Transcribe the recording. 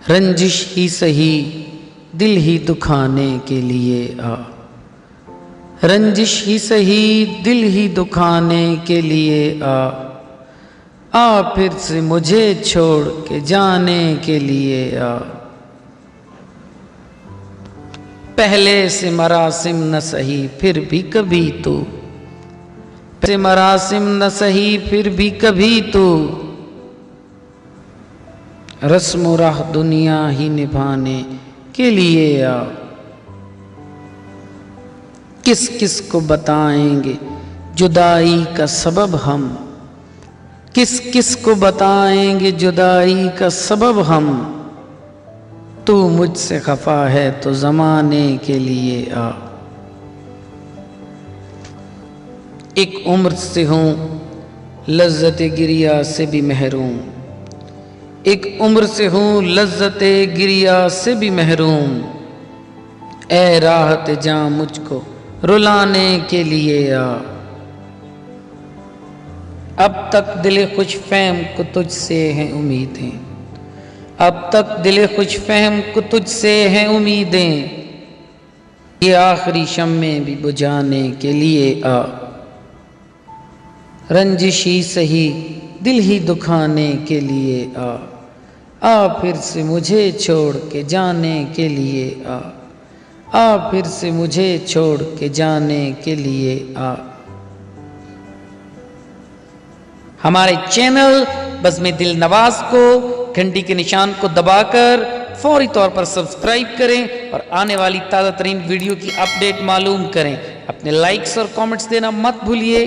रंजिश ही सही दिल ही दुखाने के लिए आ, रंजिश ही सही दिल ही दुखाने के लिए आ फिर से मुझे छोड़ के जाने के लिए आ। पहले से मरासिम न सही फिर भी कभी तू, पहले मरासिम न सही फिर भी कभी तू, रस्म राह दुनिया ही निभाने के लिए आ। किस किस को बताएंगे जुदाई का सबब हम, किस किस को बताएंगे जुदाई का सबब हम, तू मुझसे खफा है तो ज़माने के लिए आ। एक उम्र से हूँ लज्जत गिरिया से भी महरूम, एक उम्र से हूँ लज्जत गिरिया से भी महरूम, ए राहत जां मुझको रुलाने के लिए आ। अब तक दिल खुश फहम को तुझसे हैं उम्मीदें, अब तक दिल खुश फहम को तुझसे हैं उम्मीदें, ये आखिरी शम्मे भी बुझाने के लिए आ। रंजिश ही सही दिल ही दुखाने के लिए आ फिर से मुझे छोड़ के जाने के लिए आ फिर से मुझे छोड़ के जाने के लिए आ। हमारे चैनल बज़्म दिल नवाज को घंटी के निशान को दबाकर फौरी तौर पर सब्सक्राइब करें और आने वाली ताज़ा तरीन वीडियो की अपडेट मालूम करें। अपने लाइक्स और कमेंट्स देना मत भूलिए।